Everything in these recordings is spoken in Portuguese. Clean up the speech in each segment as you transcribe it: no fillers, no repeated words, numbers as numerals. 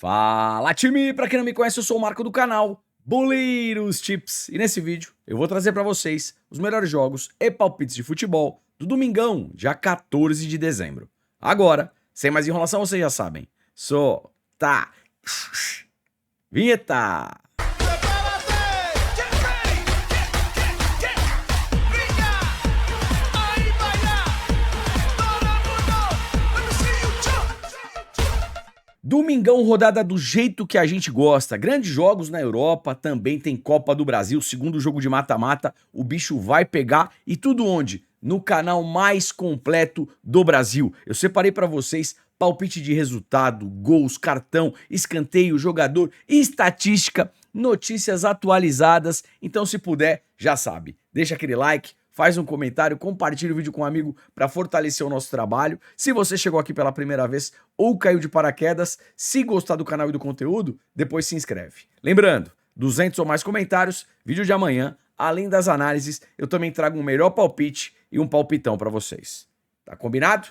Fala, time! Pra quem não me conhece, eu sou o Marco do canal Boleiros Tips. E nesse vídeo eu vou trazer pra vocês os melhores jogos e palpites de futebol do domingão, dia 14 de dezembro. Agora, sem mais enrolação, vocês já sabem. Tá. Vinheta! Domingão, rodada do jeito que a gente gosta. Grandes jogos na Europa, também tem Copa do Brasil, segundo jogo de mata-mata, o bicho vai pegar. E tudo onde? No canal mais completo do Brasil. Eu separei pra vocês palpite de resultado, gols, cartão, escanteio, jogador, estatística, notícias atualizadas. Então, se puder, já sabe, deixa aquele like, faz um comentário, compartilha o vídeo com um amigo para fortalecer o nosso trabalho. Se você chegou aqui pela primeira vez ou caiu de paraquedas, se gostar do canal e do conteúdo, depois se inscreve. Lembrando, 200 ou mais comentários, vídeo de amanhã, além das análises, eu também trago um melhor palpite e um palpitão para vocês. Tá combinado?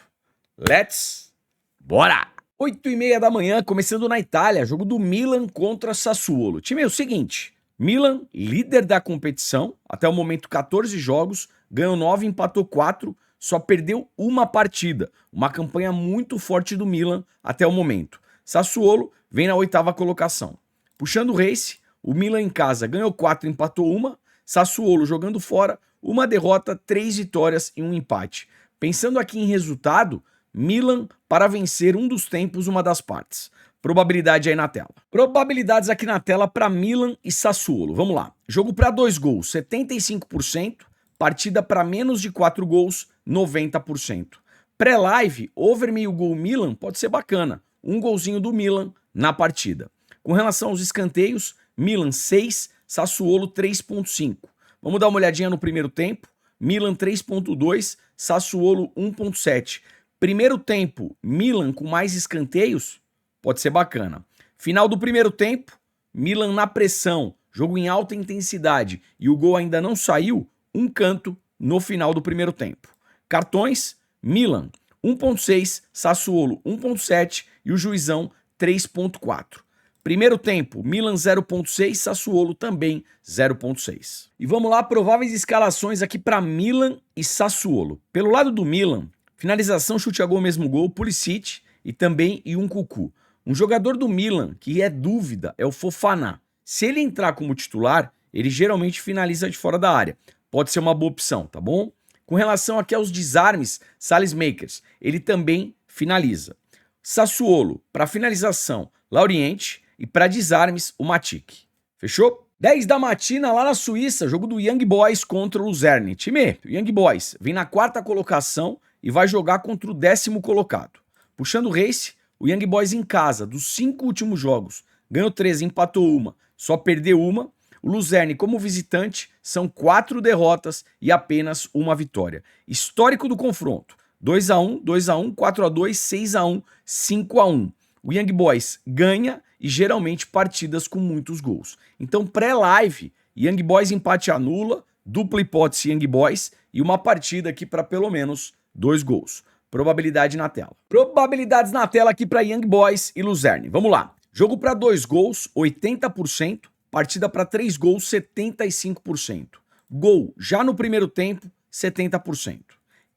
Bora! 8h30 da manhã, começando na Itália, jogo do Milan contra Sassuolo. Time, é o seguinte... Milan, líder da competição, até o momento 14 jogos, ganhou 9, empatou 4, só perdeu uma partida. Uma campanha muito forte do Milan até o momento. Sassuolo vem na 8ª colocação. Puxando o race, o Milan em casa ganhou 4, empatou 1. Sassuolo jogando fora, uma derrota, 3 vitórias e um empate. Pensando aqui em resultado, Milan para vencer um dos tempos, uma das partes. Probabilidade aí na tela. Probabilidades aqui na tela para Milan e Sassuolo. Vamos lá. Jogo para 2 gols, 75%. Partida para menos de 4 gols, 90%. Pré-live, over meio gol Milan, pode ser bacana. Um golzinho do Milan na partida. Com relação aos escanteios, Milan 6, Sassuolo 3.5. Vamos dar uma olhadinha no primeiro tempo. Milan 3.2, Sassuolo 1.7. Primeiro tempo, Milan com mais escanteios, pode ser bacana. Final do primeiro tempo, Milan na pressão, jogo em alta intensidade e o gol ainda não saiu, um canto no final do primeiro tempo. Cartões, Milan 1.6, Sassuolo 1.7 e o juizão 3.4. Primeiro tempo, Milan 0.6, Sassuolo também 0.6. E vamos lá, prováveis escalações aqui para Milan e Sassuolo. Pelo lado do Milan, finalização, chute a gol, mesmo gol, Pulisic e também Nkunku. Um jogador do Milan que é dúvida é o Fofana. Se ele entrar como titular, ele geralmente finaliza de fora da área. Pode ser uma boa opção, tá bom? Com relação aqui aos desarmes, Salesmakers, ele também finaliza. Sassuolo, para finalização, Lauriente e para desarmes, o Matic. Fechou? 10 da matina lá na Suíça, jogo do Young Boys contra o Luzerne. Time, o Young Boys vem na 4ª colocação e vai jogar contra o 10º colocado. Puxando o race, o Young Boys em casa, dos 5 últimos jogos, ganhou 13, empatou 1, só perdeu 1. O Luzerne, como visitante, são 4 derrotas e apenas uma vitória. Histórico do confronto, 2-1, 2-1, 4-2, 6-1, 5-1. O Young Boys ganha e geralmente partidas com muitos gols. Então, pré-live, Young Boys empate anula, dupla hipótese Young Boys e uma partida aqui para pelo menos 2 gols. Probabilidade na tela. Probabilidades na tela aqui para Young Boys e Luzerne. Vamos lá. Jogo para 2 gols, 80%. Partida para 3 gols, 75%. Gol já no primeiro tempo, 70%.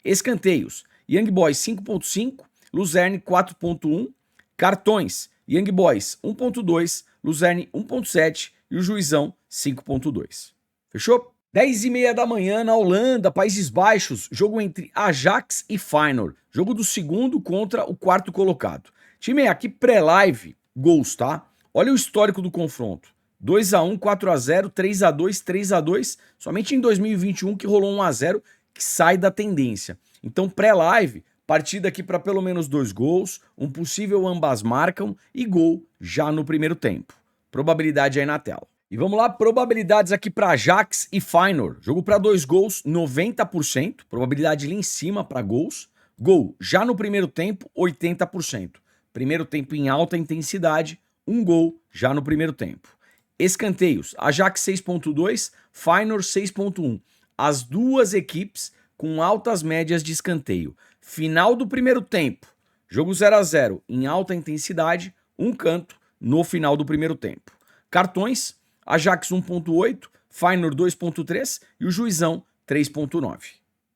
Escanteios, Young Boys 5.5, Luzerne 4.1. Cartões, Young Boys 1.2, Luzerne 1.7 e o juizão 5.2. Fechou? 10h30 da manhã na Holanda, Países Baixos, jogo entre Ajax e Feyenoord. Jogo do segundo contra o 4º colocado. Time, aqui pré-live, gols, tá? Olha o histórico do confronto. 2-1, 4-0, 3-2, 3-2. Somente em 2021 que rolou 1-0, que sai da tendência. Então, pré-live, partida aqui para pelo menos 2 gols, um possível ambas marcam e gol já no primeiro tempo. Probabilidade aí na tela. E vamos lá, probabilidades aqui para Ajax e Feyenoord. Jogo para 2 gols, 90%. Probabilidade ali em cima para gols. Gol já no primeiro tempo, 80%. Primeiro tempo em alta intensidade, um gol já no primeiro tempo. Escanteios, Ajax 6.2, Feyenoord 6.1. As duas equipes com altas médias de escanteio. Final do primeiro tempo, jogo 0-0 em alta intensidade, um canto, no final do primeiro tempo. Cartões, Ajax 1.8, Feyenoord 2.3 e o Juizão 3.9.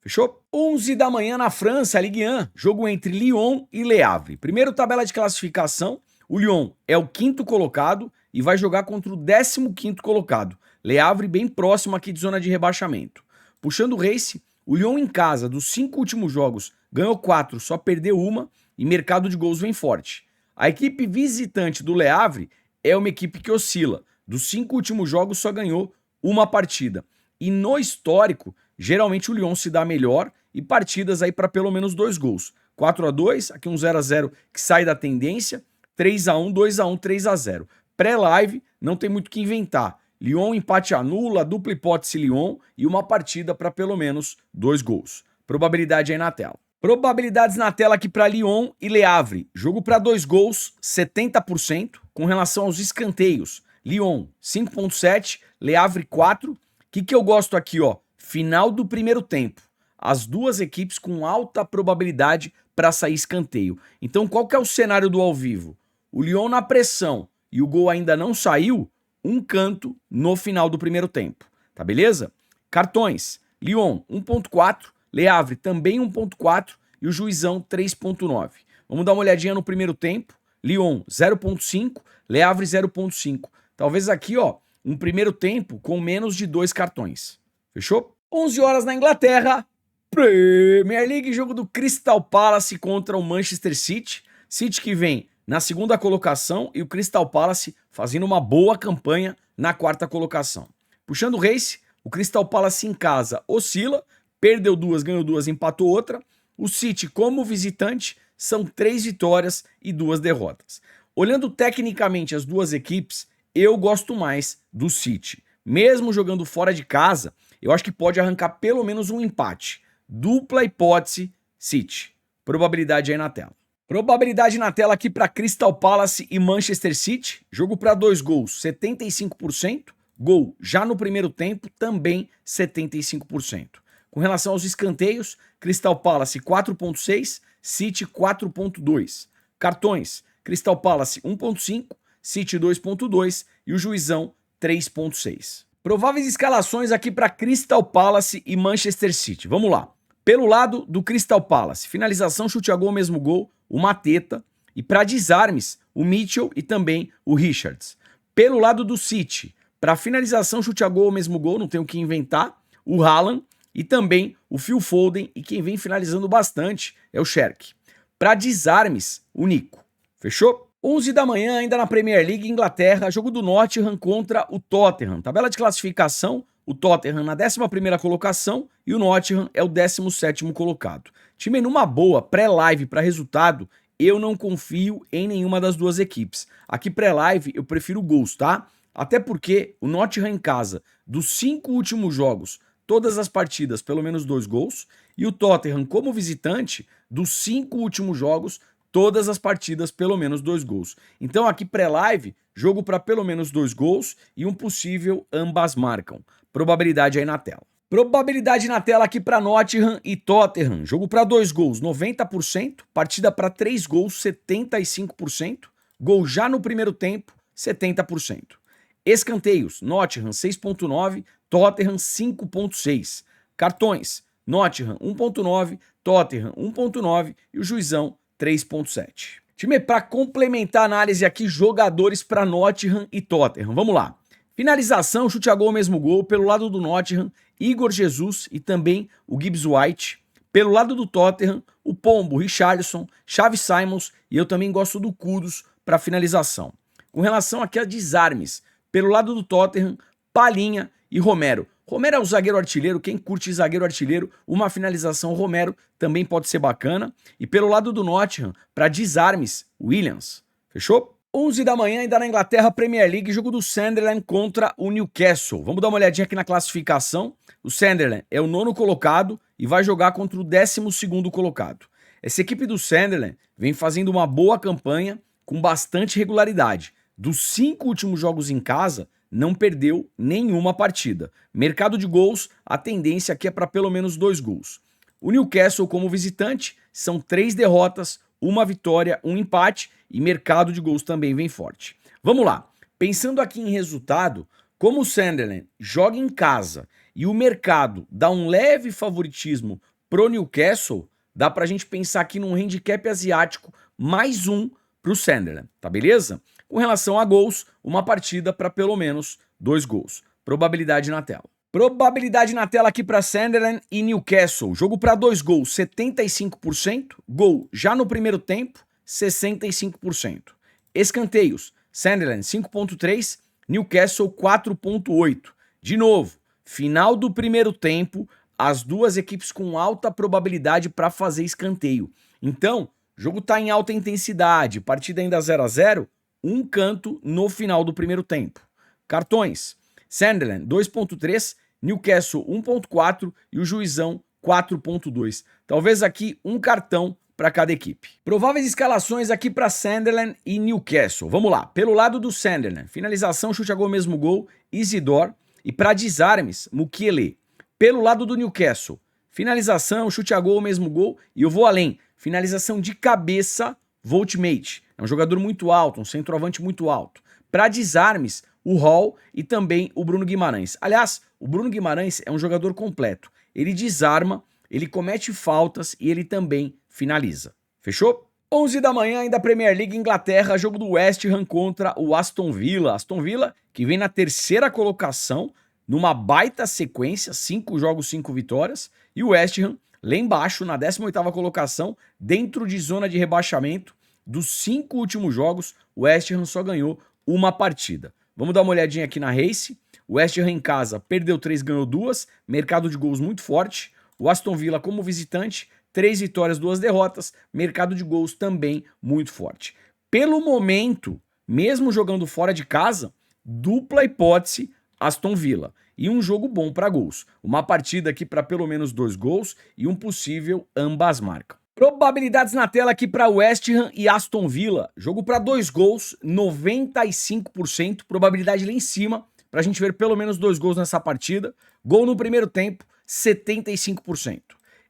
Fechou? 11 da manhã na França, Ligue 1, jogo entre Lyon e Le Havre. Primeiro tabela de classificação, o Lyon é o 5º colocado e vai jogar contra o 15º colocado. Le Havre bem próximo aqui de zona de rebaixamento. Puxando o race, o Lyon em casa, dos 5 últimos jogos, ganhou 4, só perdeu uma e mercado de gols vem forte. A equipe visitante do Le Havre é uma equipe que oscila. Dos 5 últimos jogos só ganhou uma partida. E no histórico, geralmente o Lyon se dá melhor e partidas aí para pelo menos 2 gols. 4-2, aqui um 0-0 que sai da tendência, 3-1, 2-1, 3-0. Pré-live, não tem muito o que inventar. Lyon empate anula, dupla hipótese Lyon e uma partida para pelo menos 2 gols. Probabilidade aí na tela. Probabilidades na tela aqui para Lyon e Le Havre. Jogo para 2 gols, 70%. Com relação aos escanteios, Lyon 5.7, Le Havre 4. O que eu gosto aqui, ó? Final do primeiro tempo. As duas equipes com alta probabilidade para sair escanteio. Então qual que é o cenário do ao vivo? O Lyon na pressão e o gol ainda não saiu, um canto no final do primeiro tempo. Tá beleza? Cartões, Lyon 1.4, Le Havre também 1.4 e o Juizão 3.9. Vamos dar uma olhadinha no primeiro tempo. Lyon 0.5, Le Havre 0.5. Talvez aqui, ó, um primeiro tempo com menos de 2 cartões. Fechou? 11 horas na Inglaterra, Premier League, jogo do Crystal Palace contra o Manchester City. City que vem na segunda colocação e o Crystal Palace fazendo uma boa campanha na 4ª colocação. Puxando o race, o Crystal Palace em casa oscila, perdeu 2, ganhou 2, empatou outra. O City, como visitante, são 3 vitórias e 2 derrotas. Olhando tecnicamente as duas equipes, eu gosto mais do City. Mesmo jogando fora de casa, eu acho que pode arrancar pelo menos um empate. Dupla hipótese, City. Probabilidade aí na tela. Probabilidade na tela aqui para Crystal Palace e Manchester City. Jogo para 2 gols, 75%. Gol já no primeiro tempo, também 75%. Com relação aos escanteios, Crystal Palace 4.6, City 4.2. Cartões, Crystal Palace 1.5, City 2.2 e o Juizão 3.6. Prováveis escalações aqui para Crystal Palace e Manchester City. Vamos lá. Pelo lado do Crystal Palace, finalização, chute a gol, mesmo gol, o Mateta. E para desarmes, o Mitchell e também o Richards. Pelo lado do City, para finalização, chute a gol, mesmo gol, não tem o que inventar, o Haaland e também o Phil Foden. E quem vem finalizando bastante é o Sherk. Para desarmes, o Nico. Fechou? 11 da manhã, ainda na Premier League, Inglaterra, jogo do Nottingham contra o Tottenham. Tabela de classificação, o Tottenham na 11ª colocação e o Nottingham é o 17º colocado. Time numa boa, pré-live para resultado, eu não confio em nenhuma das duas equipes. Aqui pré-live eu prefiro gols, tá? Até porque o Nottingham em casa, dos 5 últimos jogos, todas as partidas pelo menos 2 gols, e o Tottenham como visitante, dos 5 últimos jogos, todas as partidas pelo menos 2 gols. Então aqui pré-live, jogo para pelo menos 2 gols e um possível ambas marcam. Probabilidade aí na tela. Probabilidade na tela aqui para Nottingham e Tottenham. Jogo para 2 gols, 90%. Partida para 3 gols, 75%. Gol já no primeiro tempo, 70%. Escanteios, Nottingham 6.9, Tottenham 5.6. Cartões, Nottingham 1.9, Tottenham 1.9 e o Juizão 3.7. Time, para complementar a análise aqui, jogadores para Nottingham e Tottenham. Vamos lá. Finalização, chute a gol, mesmo gol. Pelo lado do Nottingham, Igor Jesus e também o Gibbs White. Pelo lado do Tottenham, o Pombo, Richarlison, Xavi Simons e eu também gosto do Kudus para finalização. Com relação aqui a desarmes, pelo lado do Tottenham, Palhinha e Romero. Romero é o zagueiro artilheiro, quem curte zagueiro artilheiro, uma finalização Romero também pode ser bacana. E pelo lado do Nottingham, para desarmes, Williams. Fechou? 11 da manhã, ainda na Inglaterra, Premier League, jogo do Sunderland contra o Newcastle. Vamos dar uma olhadinha aqui na classificação. O Sunderland é o 9º colocado e vai jogar contra o 12º colocado. Essa equipe do Sunderland vem fazendo uma boa campanha com bastante regularidade. Dos 5 últimos jogos em casa, não perdeu nenhuma partida. Mercado de gols, a tendência aqui é para pelo menos 2 gols. O Newcastle, como visitante, são 3 derrotas, 1 vitória, 1 empate e mercado de gols também vem forte. Vamos lá. Pensando aqui em resultado, como o Sunderland joga em casa e o mercado dá um leve favoritismo pro Newcastle, dá pra gente pensar aqui num handicap asiático mais um pro Sunderland, tá beleza? Com relação a gols, uma partida para pelo menos 2 gols. Probabilidade na tela. Probabilidade na tela aqui para Sunderland e Newcastle. Jogo para 2 gols, 75%. Gol já no primeiro tempo, 65%. Escanteios, Sunderland 5.3, Newcastle 4.8. De novo, final do primeiro tempo, as duas equipes com alta probabilidade para fazer escanteio. Então, o jogo está em alta intensidade, partida ainda 0 a 0, um canto no final do primeiro tempo. Cartões, Sunderland 2.3, Newcastle 1.4 e o Juizão 4.2. Talvez aqui um cartão para cada equipe. Prováveis escalações aqui para Sunderland e Newcastle. Vamos lá. Pelo lado do Sunderland, finalização, chute a gol, mesmo gol, Isidore. E para desarmes, Mukiele. Pelo lado do Newcastle, finalização, chute a gol, mesmo gol. E eu vou além. Finalização de cabeça, Voltmate. É um jogador muito alto, um centroavante muito alto. Para desarmes, o Hall e também o Bruno Guimarães. Aliás, o Bruno Guimarães é um jogador completo. Ele desarma, ele comete faltas e ele também finaliza. Fechou? 11 da manhã ainda Premier League Inglaterra, jogo do West Ham contra o Aston Villa. Aston Villa que vem na terceira colocação, numa baita sequência, 5 jogos, 5 vitórias. E o West Ham lá embaixo, na 18ª colocação, dentro de zona de rebaixamento. Dos 5 últimos jogos, o West Ham só ganhou uma partida. Vamos dar uma olhadinha aqui na Race. O West Ham em casa perdeu 3, ganhou 2. Mercado de gols muito forte. O Aston Villa como visitante, 3 vitórias, 2 derrotas. Mercado de gols também muito forte. Pelo momento, mesmo jogando fora de casa, dupla hipótese Aston Villa. E um jogo bom para gols. Uma partida aqui para pelo menos 2 gols e um possível ambas marcam. Probabilidades na tela aqui para West Ham e Aston Villa. Jogo para 2 gols, 95%. Probabilidade lá em cima para a gente ver pelo menos 2 gols nessa partida. Gol no primeiro tempo, 75%.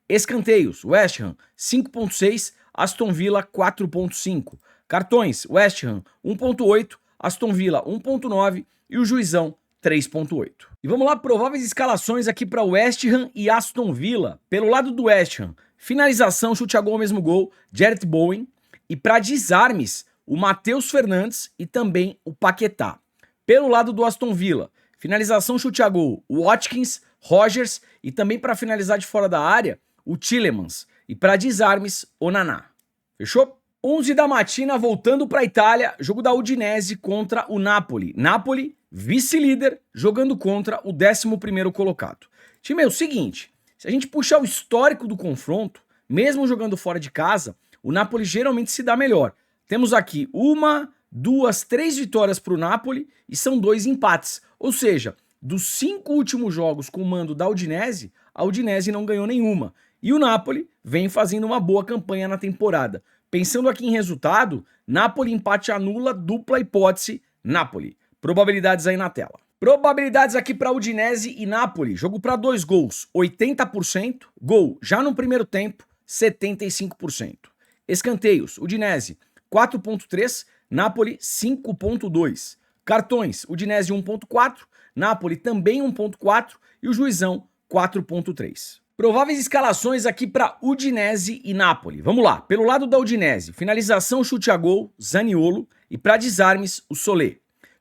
Escanteios, West Ham 5.6, Aston Villa 4.5. Cartões, West Ham 1.8, Aston Villa 1.9 e o Juizão 3.8. E vamos lá, prováveis escalações aqui para West Ham e Aston Villa. Pelo lado do West Ham, finalização, chute a gol, mesmo gol, Jarrett Bowen. E para desarmes, o Matheus Fernandes e também o Paquetá. Pelo lado do Aston Villa, finalização, chute a gol, Watkins, Rogers e também para finalizar de fora da área, o Tielemans. E para desarmes, o Naná. Fechou? 11 da matina, voltando para a Itália, jogo da Udinese contra o Napoli. Napoli, vice-líder, jogando contra o 11º colocado. Time, é o seguinte, se a gente puxar o histórico do confronto, mesmo jogando fora de casa, o Napoli geralmente se dá melhor. Temos aqui 1, 2, 3 vitórias para o Napoli e são 2 empates. Ou seja, dos 5 últimos jogos com o mando da Udinese, a Udinese não ganhou nenhuma. E o Napoli vem fazendo uma boa campanha na temporada. Pensando aqui em resultado, Napoli empate anula, dupla hipótese, Napoli. Probabilidades aí na tela. Probabilidades aqui para Udinese e Napoli. Jogo para 2 gols, 80%. Gol já no primeiro tempo, 75%. Escanteios, Udinese 4.3, Napoli 5.2. Cartões, Udinese 1.4, Napoli também 1.4 e o Juizão 4.3. Prováveis escalações aqui para Udinese e Napoli. Vamos lá, pelo lado da Udinese, finalização, chute a gol, Zaniolo e para desarmes, o Solé.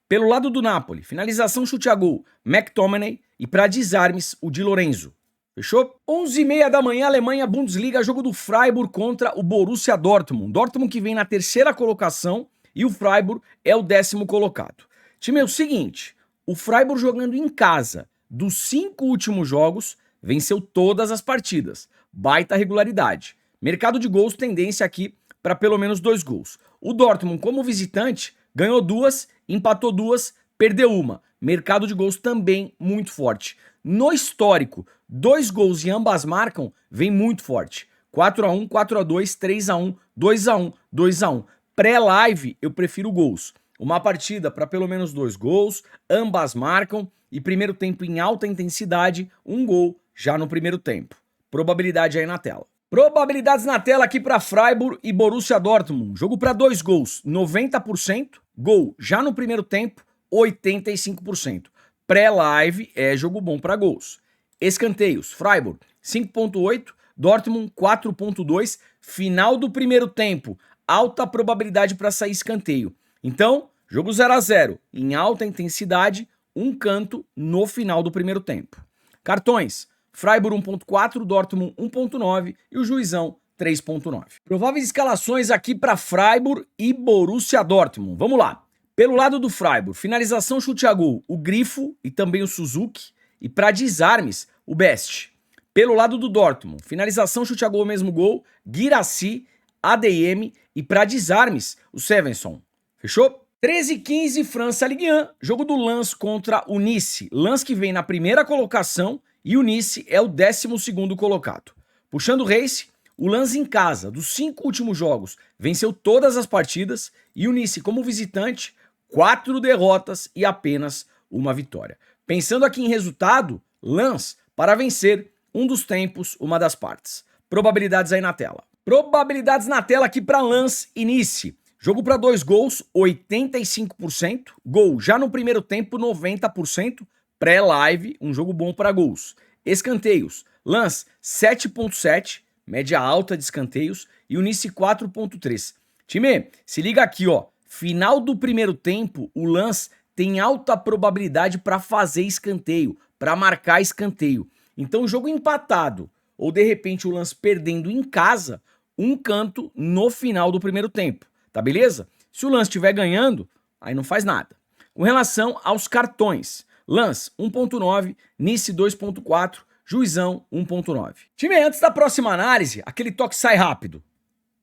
Pelo lado do Napoli, finalização, chute a gol, McTominay e para desarmes, o Di Lorenzo. Fechou? 11h30 da manhã, Alemanha, Bundesliga, jogo do Freiburg contra o Borussia Dortmund. Dortmund que vem na terceira colocação e o Freiburg é o 10º colocado. Time, é o seguinte, o Freiburg jogando em casa, dos 5 últimos jogos, venceu todas as partidas. Baita regularidade. Mercado de gols, tendência aqui para pelo menos 2 gols. O Dortmund, como visitante, ganhou 2, empatou 2, perdeu 1. Mercado de gols também muito forte. No histórico, 2 gols e ambas marcam, vem muito forte. 4-1, 4-2, 3-1, 2-1, 2-1. Pré-live, eu prefiro gols. Uma partida para pelo menos 2 gols, ambas marcam e primeiro tempo em alta intensidade, 1 gol já no primeiro tempo. Probabilidade aí na tela. Probabilidades na tela aqui para Freiburg e Borussia Dortmund. Jogo para 2 gols, 90%. Gol já no primeiro tempo, 85%. Pré-live é jogo bom para gols. Escanteios, Freiburg 5.8, Dortmund 4.2. Final do primeiro tempo, alta probabilidade para sair escanteio. Então, jogo 0 a 0 em alta intensidade, um canto no final do primeiro tempo. Cartões, Freiburg 1.4, Dortmund 1.9 e o Juizão 3.9. Prováveis escalações aqui para Freiburg e Borussia Dortmund. Vamos lá. Pelo lado do Freiburg, finalização, chute a gol, o Grifo e também o Suzuki. E para desarmes, o Best. Pelo lado do Dortmund, finalização, chute a gol, mesmo gol, Guirassy, ADM e para desarmes, o Svensson. Fechou? 13h15, França Ligue 1, jogo do Lens contra o Nice. Lens que vem na primeira colocação e o Nice é o 12º colocado. Puxando o race, o Lens em casa, dos 5 últimos jogos, venceu todas as partidas e o Nice como visitante, 4 derrotas e apenas uma vitória. Pensando aqui em resultado, Lens para vencer um dos tempos, uma das partes. Probabilidades aí na tela. Probabilidades na tela aqui para Lens e Nice. Jogo para 2 gols, 85%. Gol já no primeiro tempo, 90%. Pré-live, um jogo bom para gols. Escanteios, Lens 7.7, média alta de escanteios. E o Nice 4.3. Time, se liga aqui, ó. Final do primeiro tempo, o Lens tem alta probabilidade para fazer escanteio, para marcar escanteio. Então, jogo empatado, ou de repente o Lens perdendo em casa, um canto no final do primeiro tempo. Tá beleza? Se o Lens estiver ganhando, aí não faz nada. Com relação aos cartões, Lens 1.9, Nice 2.4, Juizão 1.9. Time, antes da próxima análise, aquele toque sai rápido.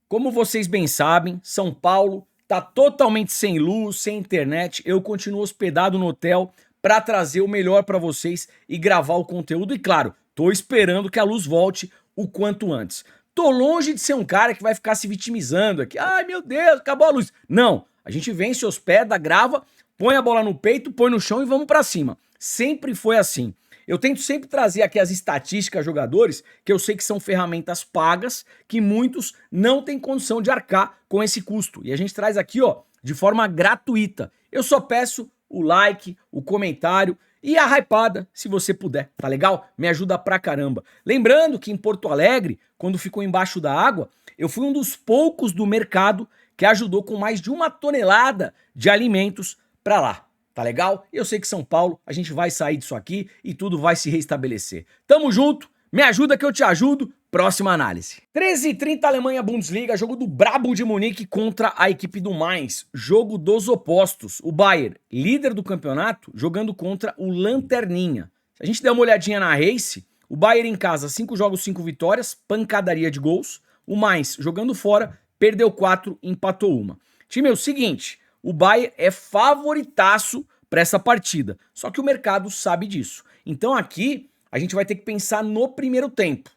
Como vocês bem sabem, São Paulo tá totalmente sem luz, sem internet. Eu continuo hospedado no hotel para trazer o melhor para vocês e gravar o conteúdo. E claro, tô esperando que a luz volte o quanto antes. Tô longe de ser um cara que vai ficar se vitimizando aqui. Ai, meu Deus, acabou a luz. Não, a gente vem, se hospeda, grava, põe a bola no peito, põe no chão e vamos pra cima. Sempre foi assim. Eu tento sempre trazer aqui as estatísticas jogadores, que eu sei que são ferramentas pagas, que muitos não têm condição de arcar com esse custo. E a gente traz aqui, ó, de forma gratuita. Eu só peço o like, o comentário e a hypada, se você puder, tá legal? Me ajuda pra caramba. Lembrando que em Porto Alegre, quando ficou embaixo da água, eu fui um dos poucos do mercado que ajudou com mais de 1 tonelada de alimentos pra lá. Tá legal? Eu sei que São Paulo, a gente vai sair disso aqui e tudo vai se restabelecer. Tamo junto, me ajuda que eu te ajudo. Próxima análise. 13h30, Alemanha Bundesliga, jogo do Brabo de Munique contra a equipe do Mainz. Jogo dos opostos. O Bayern, líder do campeonato, jogando contra o Lanterninha. Se a gente der uma olhadinha na race, o Bayern em casa, 5 jogos, 5 vitórias, pancadaria de gols. O Mainz, jogando fora, perdeu 4, empatou 1. Time, é o seguinte, o Bayern é favoritaço para essa partida. Só que o mercado sabe disso. Então aqui, a gente vai ter que pensar no primeiro tempo.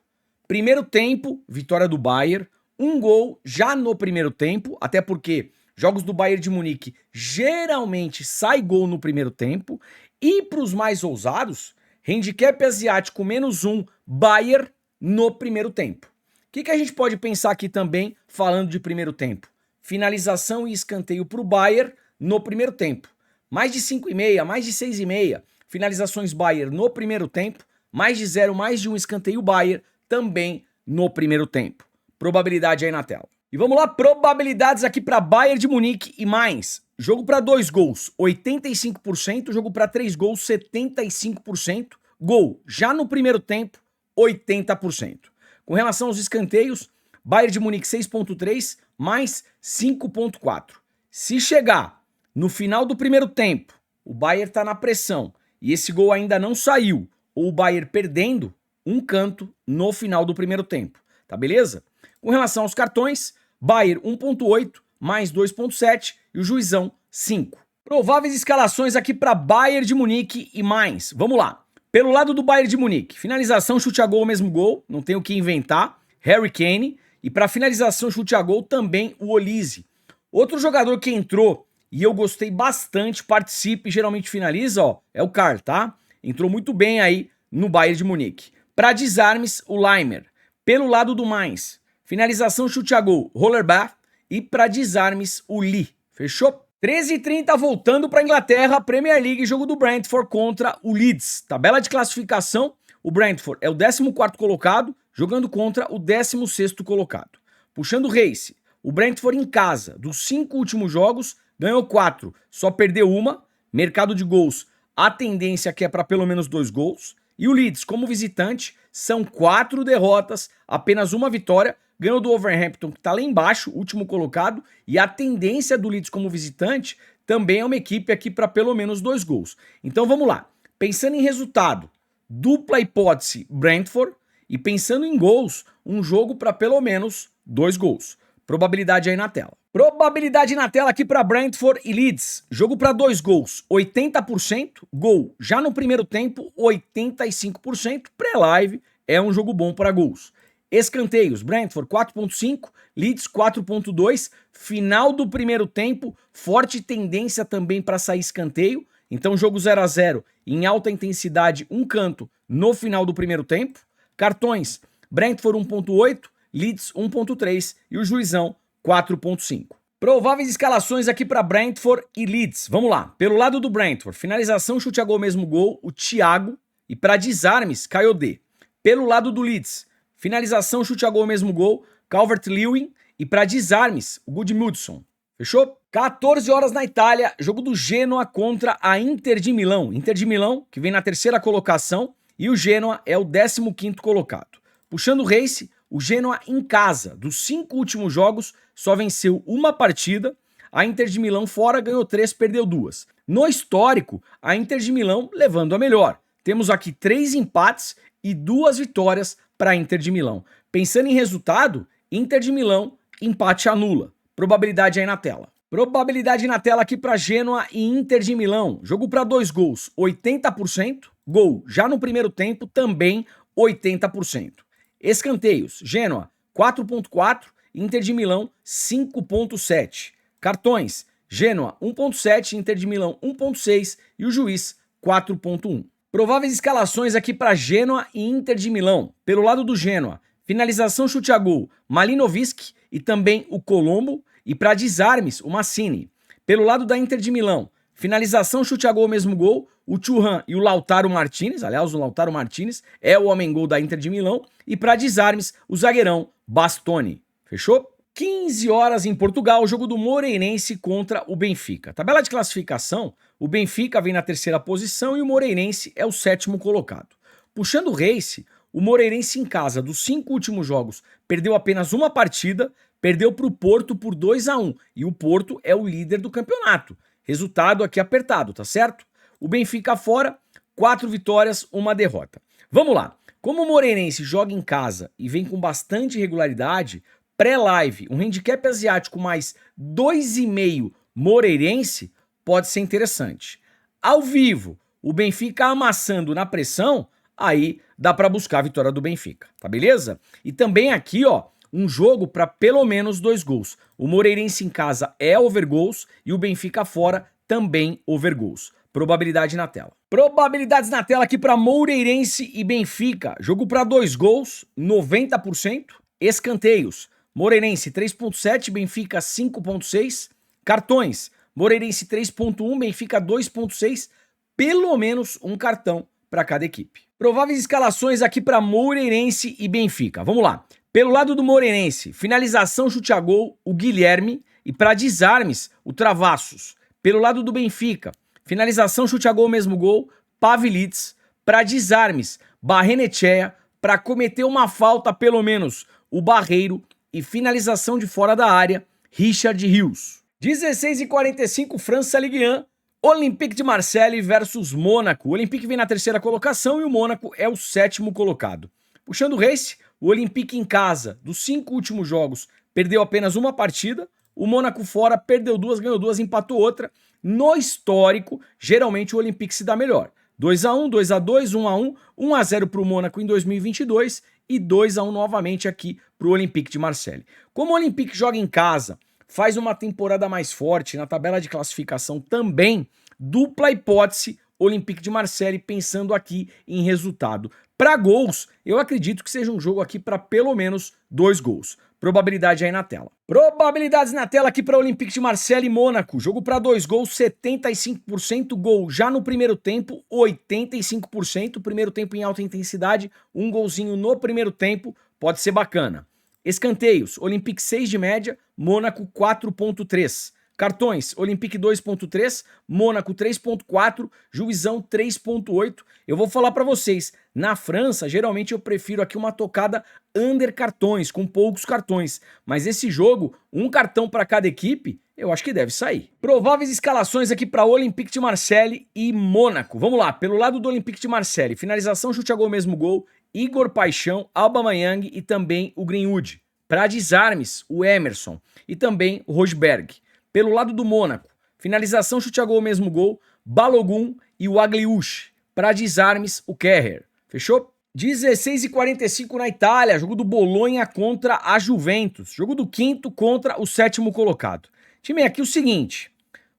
Primeiro tempo, vitória do Bayern, um gol já no primeiro tempo, até porque jogos do Bayern de Munique geralmente sai gol no primeiro tempo. E para os mais ousados, handicap asiático -1, Bayern no primeiro tempo. O que a gente pode pensar aqui também, falando de primeiro tempo? Finalização e escanteio para o Bayern no primeiro tempo. Mais de 5,5, mais de 6,5. Finalizações Bayern no primeiro tempo, mais de 0, mais de 1 escanteio Bayern também no primeiro tempo. Probabilidade aí na tela. E vamos lá, probabilidades aqui para Bayern de Munique e Mainz. Jogo para 2 gols, 85%. Jogo para 3 gols, 75%. Gol já no primeiro tempo, 80%. Com relação aos escanteios, Bayern de Munique 6.3, mais 5.4. Se chegar no final do primeiro tempo, o Bayern tá na pressão e esse gol ainda não saiu, ou o Bayern perdendo, um canto no final do primeiro tempo, tá beleza? Com relação aos cartões, Bayern 1.8, mais 2.7 e o Juizão 5. Prováveis escalações aqui para Bayern de Munique e Mainz. Vamos lá. Pelo lado do Bayern de Munique, finalização, chute a gol, mesmo gol, não tem o que inventar, Harry Kane. E para finalização, chute a gol, também o Olise. Outro jogador que entrou e eu gostei bastante, participa e geralmente finaliza, ó, é o Karl, tá? Entrou muito bem aí no Bayern de Munique. Para desarmes, o Laimer. Pelo lado do Mainz, finalização, chute a gol, Rollerbach. E para desarmes, o Lee. Fechou? 13h30, voltando para a Inglaterra, Premier League, jogo do Brentford contra o Leeds. Tabela de classificação, o Brentford é o 14º colocado, jogando contra o 16º colocado. Puxando o race, o Brentford em casa, dos 5 últimos jogos, ganhou 4, só perdeu uma. Mercado de gols, a tendência aqui é para pelo menos 2 gols. E o Leeds, como visitante, são 4 derrotas, apenas uma vitória. Ganhou do Wolverhampton, que está lá embaixo, último colocado. E a tendência do Leeds como visitante também é uma equipe aqui para pelo menos 2 gols. Então vamos lá. Pensando em resultado, dupla hipótese Brentford. E pensando em gols, um jogo para pelo menos 2 gols. Probabilidade aí na tela. Probabilidade na tela aqui para Brentford e Leeds. Jogo para 2 gols, 80%. Gol já no primeiro tempo, 85%. Pré-live é um jogo bom para gols. Escanteios, Brentford 4.5, Leeds 4.2, final do primeiro tempo, forte tendência também para sair escanteio, então jogo 0 a 0 em alta intensidade, um canto no final do primeiro tempo. Cartões, Brentford 1.8, Leeds 1.3 e o juizão 4.5. Prováveis escalações aqui para Brentford e Leeds, vamos lá. Pelo lado do Brentford, finalização, chute a gol, mesmo gol, o Thiago, e para desarmes, Kayode. Pelo lado do Leeds, finalização, chute a gol, mesmo gol, Calvert-Lewin. E para desarmes, o Gudmundsson. Fechou? 14 horas na Itália, jogo do Genoa contra a Inter de Milão. Inter de Milão, que vem na 3ª colocação, e o Genoa é o 15º colocado. Puxando o race, o Genoa em casa, dos 5 últimos jogos, só venceu uma partida. A Inter de Milão fora ganhou 3, perdeu 2. No histórico, a Inter de Milão levando a melhor. Temos aqui 3 empates e 2 vitórias para a Inter de Milão. Pensando em resultado, Inter de Milão, empate anula. Probabilidade aí na tela. Probabilidade na tela aqui para Genoa e Inter de Milão. Jogo para 2 gols, 80%. Gol já no primeiro tempo, também 80%. Escanteios, Genoa 4.4, Inter de Milão 5.7. Cartões, Genoa 1.7, Inter de Milão 1.6 e o juiz 4.1. Prováveis escalações aqui para Genoa e Inter de Milão. Pelo lado do Genoa, finalização, chute a gol, Malinovski e também o Colombo. E para desarmes, o Massini. Pelo lado da Inter de Milão, finalização, chute a gol, mesmo gol, o Thuram e o Lautaro Martinez. Aliás, o Lautaro Martinez é o homem-gol da Inter de Milão. E para desarmes, o zagueirão Bastoni. Fechou? 15 horas em Portugal, jogo do Moreirense contra o Benfica. Tabela de classificação, o Benfica vem na 3ª posição e o Moreirense é o 7º colocado. Puxando o race, o Moreirense em casa, dos 5 últimos jogos, perdeu apenas uma partida, perdeu para o Porto por 2 a 1 e o Porto é o líder do campeonato. Resultado aqui apertado, tá certo? O Benfica fora, 4 vitórias, 1 derrota. Vamos lá. Como o Moreirense joga em casa e vem com bastante regularidade, pré-live, um handicap asiático mais 2,5 Moreirense pode ser interessante. Ao vivo, o Benfica amassando na pressão, aí dá para buscar a vitória do Benfica, tá beleza? E também aqui, ó, um jogo para pelo menos 2 gols. O Moreirense em casa é over gols e o Benfica fora também over gols. Probabilidade na tela. Probabilidades na tela aqui para Moreirense e Benfica. Jogo para 2 gols, 90%. Escanteios, Moreirense 3.7, Benfica 5.6. Cartões, Moreirense 3.1, Benfica 2.6. Pelo menos um cartão para cada equipe. Prováveis escalações aqui para Moreirense e Benfica. Vamos lá. Pelo lado do Moreirense, finalização, chute a gol, o Guilherme. E para desarmes, o Travassos. Pelo lado do Benfica, finalização, chute a gol, mesmo gol, Pavlidis. Para desarmes, Barrenechea. Para cometer uma falta, pelo menos, o Barreiro. E finalização de fora da área, Richard Rios. 16h45, França Ligue 1. Olympique de Marseille versus Mônaco. O Olympique vem na 3ª colocação e o Mônaco é o 7º colocado. Puxando o race, o Olympique em casa, dos 5 últimos jogos, perdeu apenas uma partida. O Mônaco fora, perdeu 2, ganhou 2, empatou outra. No histórico, geralmente o Olympique se dá melhor. 2 a 1, 2 a 2, 1 a 1, 1 a 0 para o Mônaco em 2022 e 2 a 1 novamente aqui para o Olympique de Marseille. Como o Olympique joga em casa, faz uma temporada mais forte na tabela de classificação também, dupla hipótese Olympique de Marseille, pensando aqui em resultado. Para gols, eu acredito que seja um jogo aqui para pelo menos 2 gols. Probabilidade aí na tela. Probabilidades na tela aqui para Olympique de Marseille e Mônaco. Jogo para 2 gols, 75%. Gol já no primeiro tempo, 85%. Primeiro tempo em alta intensidade, um golzinho no primeiro tempo, pode ser bacana. Escanteios, Olympique 6 de média, Mônaco 4.3. Cartões, Olympique 2.3, Mônaco 3.4, Juizão 3.8. Eu vou falar para vocês, na França, geralmente eu prefiro aqui uma tocada under cartões, com poucos cartões. Mas esse jogo, um cartão para cada equipe, eu acho que deve sair. Prováveis escalações aqui para Olympique de Marseille e Mônaco. Vamos lá, pelo lado do Olympique de Marseille, finalização, chute a gol, mesmo gol, Igor Paixão, Aubameyang e também o Greenwood. Para desarmes, o Emerson e também o Rosberg. Pelo lado do Mônaco, finalização, chute a gol, mesmo gol, Balogun e o Agliush. Para desarmes, o Kehrer. Fechou? 16h45 na Itália, jogo do Bolonha contra a Juventus. Jogo do quinto contra o sétimo colocado. Time, aqui o seguinte,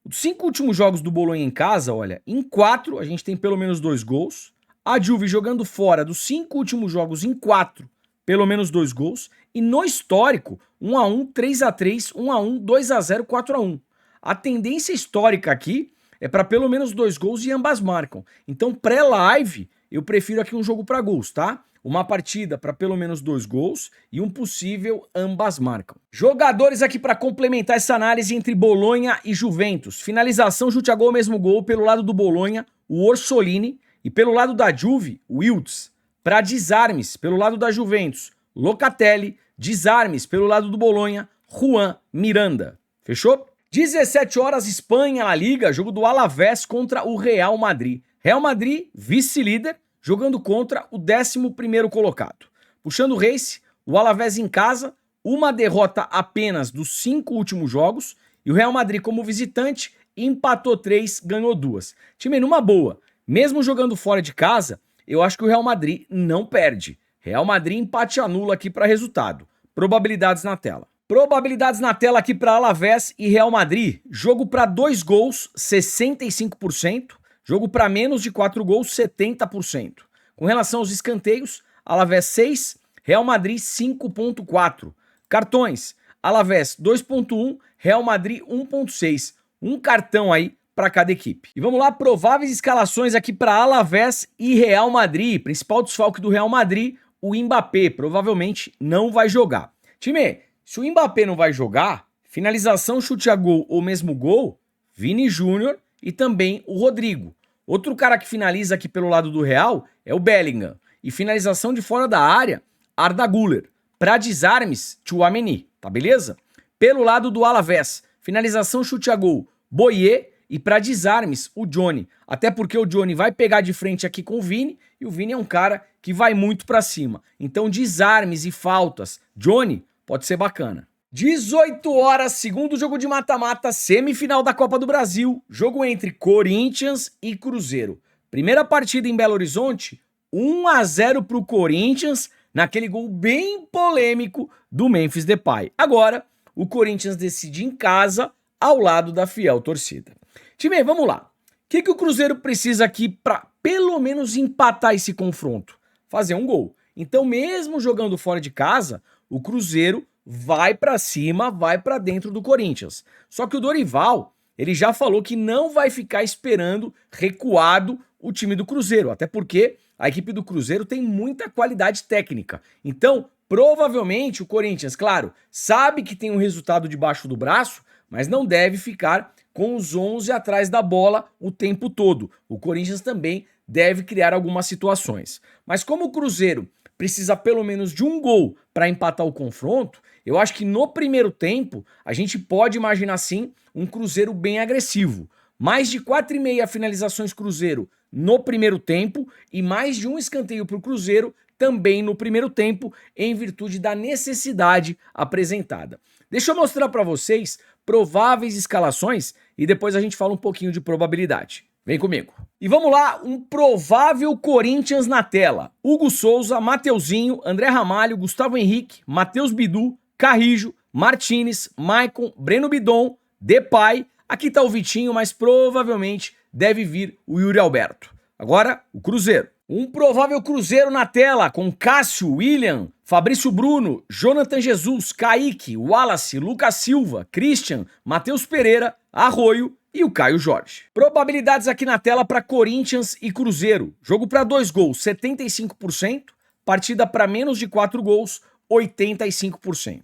os 5 últimos jogos do Bolonha em casa, olha, em 4 a gente tem pelo menos 2 gols. A Juve jogando fora dos 5 últimos jogos em 4, pelo menos 2 gols. E no histórico, 1x1, 3x3, 1x1, 2x0, 4x1. A tendência histórica aqui é para pelo menos 2 gols e ambas marcam. Então, pré-live, eu prefiro aqui um jogo para gols, tá? Uma partida para pelo menos 2 gols e um possível ambas marcam. Jogadores aqui para complementar essa análise entre Bolonha e Juventus. Finalização, chute a gol, mesmo gol. Pelo lado do Bolonha, o Orsolini. E pelo lado da Juve, o Wilds. Para desarmes, pelo lado da Juventus, Locatelli. Desarmes, pelo lado do Bolonha, Juan Miranda. Fechou? 17 horas, Espanha, La Liga, jogo do Alavés contra o Real Madrid. Real Madrid, vice-líder, jogando contra o 11º colocado. Puxando o race, o Alavés em casa, uma derrota apenas dos 5 últimos jogos, e o Real Madrid como visitante empatou 3, ganhou 2. Time numa boa, mesmo jogando fora de casa, eu acho que o Real Madrid não perde. Real Madrid empate anula aqui para resultado. Probabilidades na tela. Probabilidades na tela aqui para Alavés e Real Madrid. Jogo para 2 gols, 65%. Jogo para menos de 4 gols, 70%. Com relação aos escanteios, Alavés 6, Real Madrid 5.4. Cartões, Alavés 2.1, Real Madrid 1.6. Um cartão aí para cada equipe. E vamos lá, prováveis escalações aqui para Alavés e Real Madrid. Principal desfalque do Real Madrid, o Mbappé, provavelmente não vai jogar. Time, se o Mbappé não vai jogar, finalização, chute a gol ou mesmo gol, Vini Júnior e também o Rodrigo. Outro cara que finaliza aqui pelo lado do Real é o Bellingham. E finalização de fora da área, Arda Güler. Para desarmes, Tchouaméni, tá beleza? Pelo lado do Alavés, finalização, chute a gol, Boyer. E para desarmes, o Johnny. Até porque o Johnny vai pegar de frente aqui com o Vini, e o Vini é um cara que vai muito para cima. Então desarmes e faltas, Johnny, pode ser bacana. 18 horas, segundo jogo de mata-mata, semifinal da Copa do Brasil, jogo entre Corinthians e Cruzeiro. Primeira partida em Belo Horizonte, 1x0 pro Corinthians, naquele gol bem polêmico do Memphis Depay. Agora, o Corinthians decide em casa, ao lado da fiel torcida. Time, vamos lá. O que o Cruzeiro precisa aqui para pelo menos empatar esse confronto? Fazer um gol. Então, mesmo jogando fora de casa, o Cruzeiro vai para cima, vai para dentro do Corinthians. Só que o Dorival, ele já falou que não vai ficar esperando recuado o time do Cruzeiro, até porque a equipe do Cruzeiro tem muita qualidade técnica. Então, provavelmente o Corinthians, claro, sabe que tem um resultado debaixo do braço, mas não deve ficar com os 11 atrás da bola o tempo todo. O Corinthians também deve criar algumas situações. Mas como o Cruzeiro precisa pelo menos de um gol para empatar o confronto, eu acho que no primeiro tempo a gente pode imaginar sim um Cruzeiro bem agressivo. Mais de 4,5 finalizações Cruzeiro no primeiro tempo e mais de um escanteio para o Cruzeiro também no primeiro tempo, em virtude da necessidade apresentada. Deixa eu mostrar para vocês prováveis escalações e depois a gente fala um pouquinho de probabilidade. Vem comigo. E vamos lá, um provável Corinthians na tela. Hugo Souza, Mateuzinho, André Ramalho, Gustavo Henrique, Matheus Bidu, Carrijo, Martínez, Maicon, Breno Bidon, Depay. Aqui tá o Vitinho, mas provavelmente deve vir o Yuri Alberto. Agora, o Cruzeiro. Um provável Cruzeiro na tela, com Cássio, William, Fabrício Bruno, Jonathan Jesus, Kaique, Wallace, Lucas Silva, Christian, Matheus Pereira, Arroio e o Caio Jorge. Probabilidades aqui na tela para Corinthians e Cruzeiro. Jogo para 2 gols, 75%. Partida para menos de 4 gols, 85%.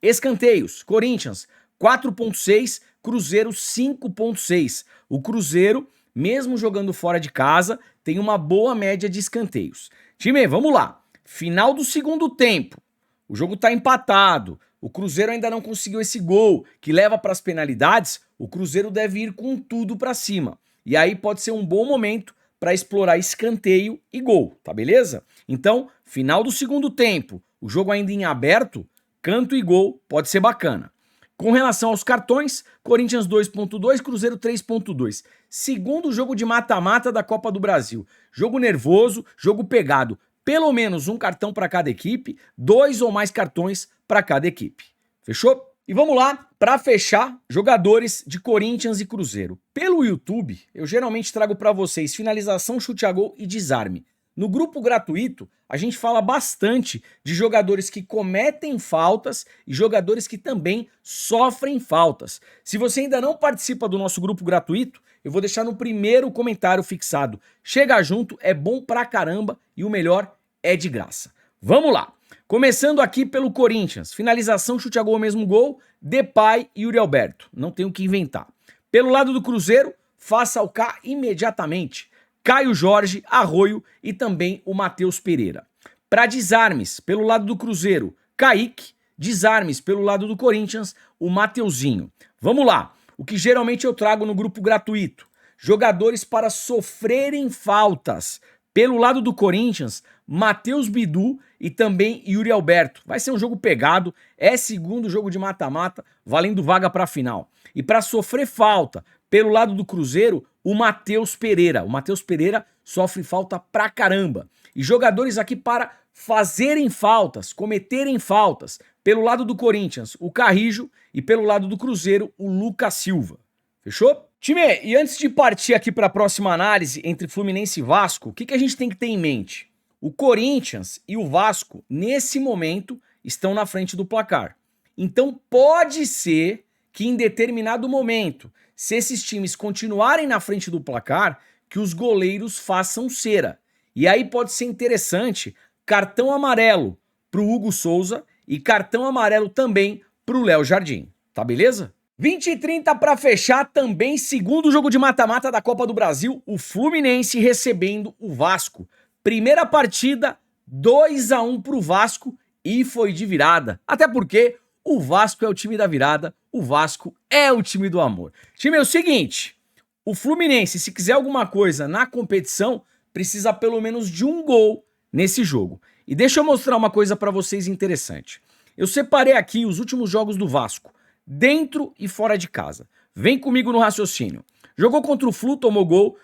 Escanteios, Corinthians 4.6, Cruzeiro 5.6. O Cruzeiro, mesmo jogando fora de casa, tem uma boa média de escanteios. Time, vamos lá. Final do segundo tempo. O jogo tá empatado. O Cruzeiro ainda não conseguiu esse gol que leva para as penalidades. O Cruzeiro deve ir com tudo para cima. E aí pode ser um bom momento para explorar escanteio e gol, tá beleza? Então, final do segundo tempo, o jogo ainda em aberto, canto e gol pode ser bacana. Com relação aos cartões, Corinthians 2.2, Cruzeiro 3.2. Segundo jogo de mata-mata da Copa do Brasil. Jogo nervoso, jogo pegado. Pelo menos um cartão para cada equipe, 2 ou mais cartões para cada equipe. Fechou? E vamos lá, para fechar, jogadores de Corinthians e Cruzeiro. Pelo YouTube, eu geralmente trago para vocês finalização, chute a gol e desarme. No grupo gratuito, a gente fala bastante de jogadores que cometem faltas e jogadores que também sofrem faltas. Se você ainda não participa do nosso grupo gratuito, eu vou deixar no primeiro comentário fixado. Chega junto, é bom pra caramba e o melhor é de graça. Vamos lá! Começando aqui pelo Corinthians, finalização, chute a gol, mesmo gol, Depay e Yuri Alberto, não tenho o que inventar. Pelo lado do Cruzeiro, faça o K imediatamente, Caio Jorge, Arroio e também o Matheus Pereira. Para desarmes, pelo lado do Cruzeiro, Kaique, desarmes pelo lado do Corinthians, o Mateuzinho. Vamos lá, o que geralmente eu trago no grupo gratuito, jogadores para sofrerem faltas. Pelo lado do Corinthians, Matheus Bidu e também Yuri Alberto. Vai ser um jogo pegado, é segundo jogo de mata-mata, valendo vaga para a final. E para sofrer falta, pelo lado do Cruzeiro, o Matheus Pereira. O Matheus Pereira sofre falta pra caramba. E jogadores aqui para fazerem faltas, cometerem faltas. Pelo lado do Corinthians, o Carrijo e pelo lado do Cruzeiro, o Lucas Silva. Fechou? Time, e antes de partir aqui para a próxima análise entre Fluminense e Vasco, o que a gente tem que ter em mente? O Corinthians e o Vasco, nesse momento, estão na frente do placar. Então pode ser que em determinado momento, se esses times continuarem na frente do placar, que os goleiros façam cera. E aí pode ser interessante, cartão amarelo pro Hugo Souza e cartão amarelo também pro Léo Jardim. Tá beleza? 20 e 30 para fechar também, segundo jogo de mata-mata da Copa do Brasil, o Fluminense recebendo o Vasco. Primeira partida, 2-1 pro Vasco e foi de virada. Até porque o Vasco é o time da virada, o Vasco é o time do amor. Time, é o seguinte, o Fluminense, se quiser alguma coisa na competição, precisa pelo menos de um gol nesse jogo. E deixa eu mostrar uma coisa para vocês interessante. Eu separei aqui os últimos jogos do Vasco, dentro e fora de casa. Vem comigo no raciocínio. Jogou contra o Flu, tomou gol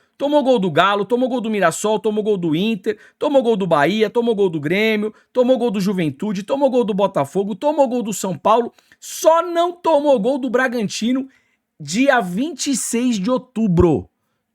do Galo, tomou gol do Mirassol, tomou gol do Inter, tomou gol do Bahia, tomou gol do Grêmio, tomou gol do Juventude, tomou gol do Botafogo, tomou gol do São Paulo, só não tomou gol do Bragantino dia 26 de outubro.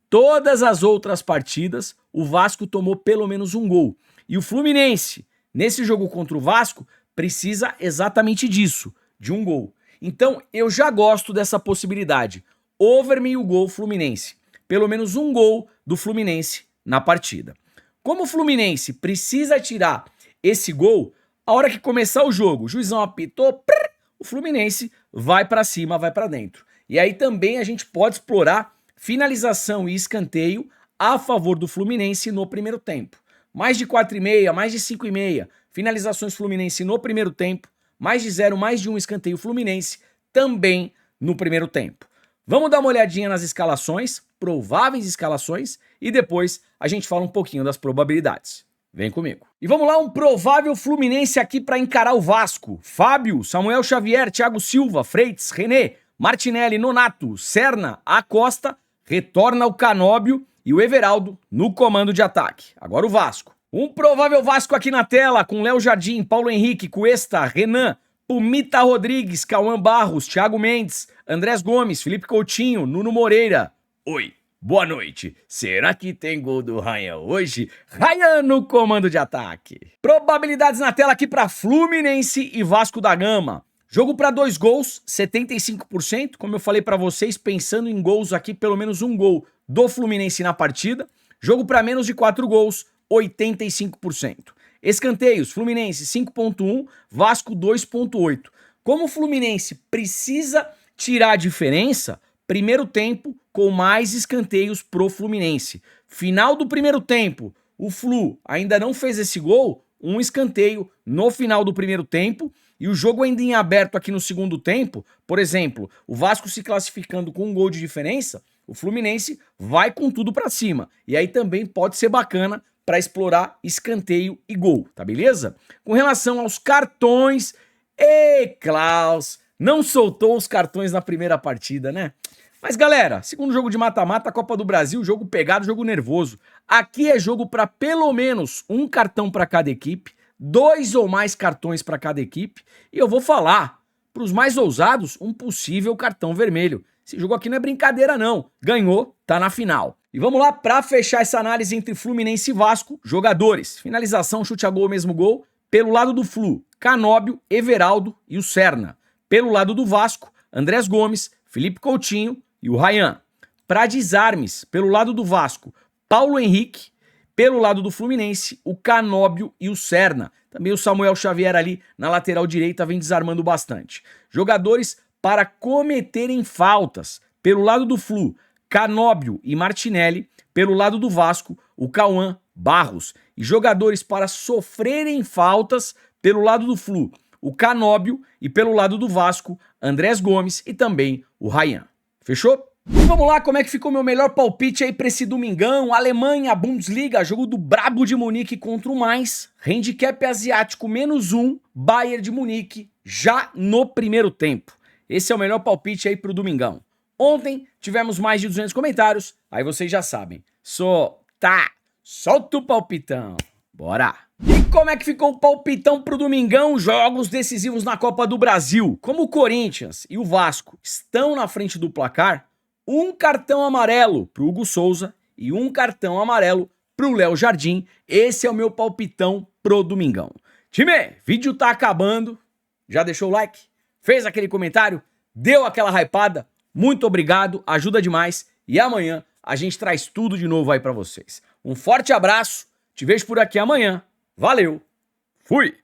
Todas as outras partidas, o Vasco tomou pelo menos um gol. E o Fluminense, nesse jogo contra o Vasco, precisa exatamente disso, de um gol. Então, eu já gosto dessa possibilidade. Over meio gol Fluminense. Pelo menos um gol do Fluminense na partida. Como o Fluminense precisa tirar esse gol, a hora que começar o jogo, o juizão apitou, o Fluminense vai para cima, vai para dentro. E aí também a gente pode explorar finalização e escanteio a favor do Fluminense no primeiro tempo. Mais de 4,5, mais de 5,5 finalizações Fluminense no primeiro tempo. Mais de 0, mais de 1 escanteio Fluminense também no primeiro tempo. Vamos dar uma olhadinha nas escalações, prováveis escalações, e depois a gente fala um pouquinho das probabilidades. Vem comigo. E vamos lá, um provável Fluminense aqui para encarar o Vasco. Fábio, Samuel Xavier, Thiago Silva, Freitas, René, Martinelli, Nonato, Serna, Acosta, retorna o Canóbio e o Everaldo no comando de ataque. Agora o Vasco. Um provável Vasco aqui na tela, com Léo Jardim, Paulo Henrique, Cuesta, Renan, Pumita Rodrigues, Cauã Barros, Thiago Mendes, Andrés Gomes, Felipe Coutinho, Nuno Moreira. Oi. Boa noite. Será que tem gol do Ryan hoje? Ryan no comando de ataque. Probabilidades na tela aqui para Fluminense e Vasco da Gama. Jogo para 2 gols, 75%. Como eu falei para vocês, pensando em gols aqui, pelo menos um gol do Fluminense na partida. Jogo para menos de 4 gols, 85%. Escanteios, Fluminense 5.1, Vasco 2.8. Como o Fluminense precisa tirar a diferença, primeiro tempo com mais escanteios pro Fluminense. Final do primeiro tempo, o Flu ainda não fez esse gol, um escanteio no final do primeiro tempo, e o jogo ainda em aberto aqui no segundo tempo. Por exemplo, o Vasco se classificando com um gol de diferença, o Fluminense vai com tudo pra cima. E aí também pode ser bacana para explorar escanteio e gol, tá beleza? Com relação aos cartões, Klaus não soltou os cartões na primeira partida, né? Mas galera, segundo jogo de mata-mata, Copa do Brasil, jogo pegado, jogo nervoso. Aqui é jogo para pelo menos um cartão para cada equipe, 2 ou mais cartões para cada equipe, e eu vou falar, para os mais ousados, um possível cartão vermelho. Esse jogo aqui não é brincadeira não, ganhou, tá na final. E vamos lá para fechar essa análise entre Fluminense e Vasco, jogadores. Finalização, chute a gol, mesmo gol. Pelo lado do Flu, Canóbio, Everaldo e o Serna. Pelo lado do Vasco, Andrés Gomes, Felipe Coutinho e o Ryan. Para desarmes, pelo lado do Vasco, Paulo Henrique. Pelo lado do Fluminense, o Canóbio e o Serna. Também o Samuel Xavier ali na lateral direita vem desarmando bastante. Jogadores para cometerem faltas. Pelo lado do Flu, Canóbio e Martinelli. Pelo lado do Vasco, o Cauã, Barros. E jogadores para sofrerem faltas pelo lado do Flu, o Canóbio, e pelo lado do Vasco, Andrés Gomes e também o Ryan. Fechou? E vamos lá, como é que ficou meu melhor palpite aí pra esse domingão? Alemanha, Bundesliga, jogo do Brabo de Munique contra o Mainz. Handicap asiático -1, Bayern de Munique, já no primeiro tempo. Esse é o melhor palpite aí pro domingão. Ontem tivemos mais de 200 comentários, aí vocês já sabem. Solta o palpitão. Bora! E como é que ficou o palpitão pro domingão? Jogos decisivos na Copa do Brasil. Como o Corinthians e o Vasco estão na frente do placar, um cartão amarelo pro Hugo Souza e um cartão amarelo pro Léo Jardim. Esse é o meu palpitão pro domingão. Time, vídeo tá acabando. Já deixou o like? Fez aquele comentário? Deu aquela hypada? Muito obrigado, ajuda demais. E amanhã a gente traz tudo de novo aí pra vocês. Um forte abraço, te vejo por aqui amanhã. Valeu, fui!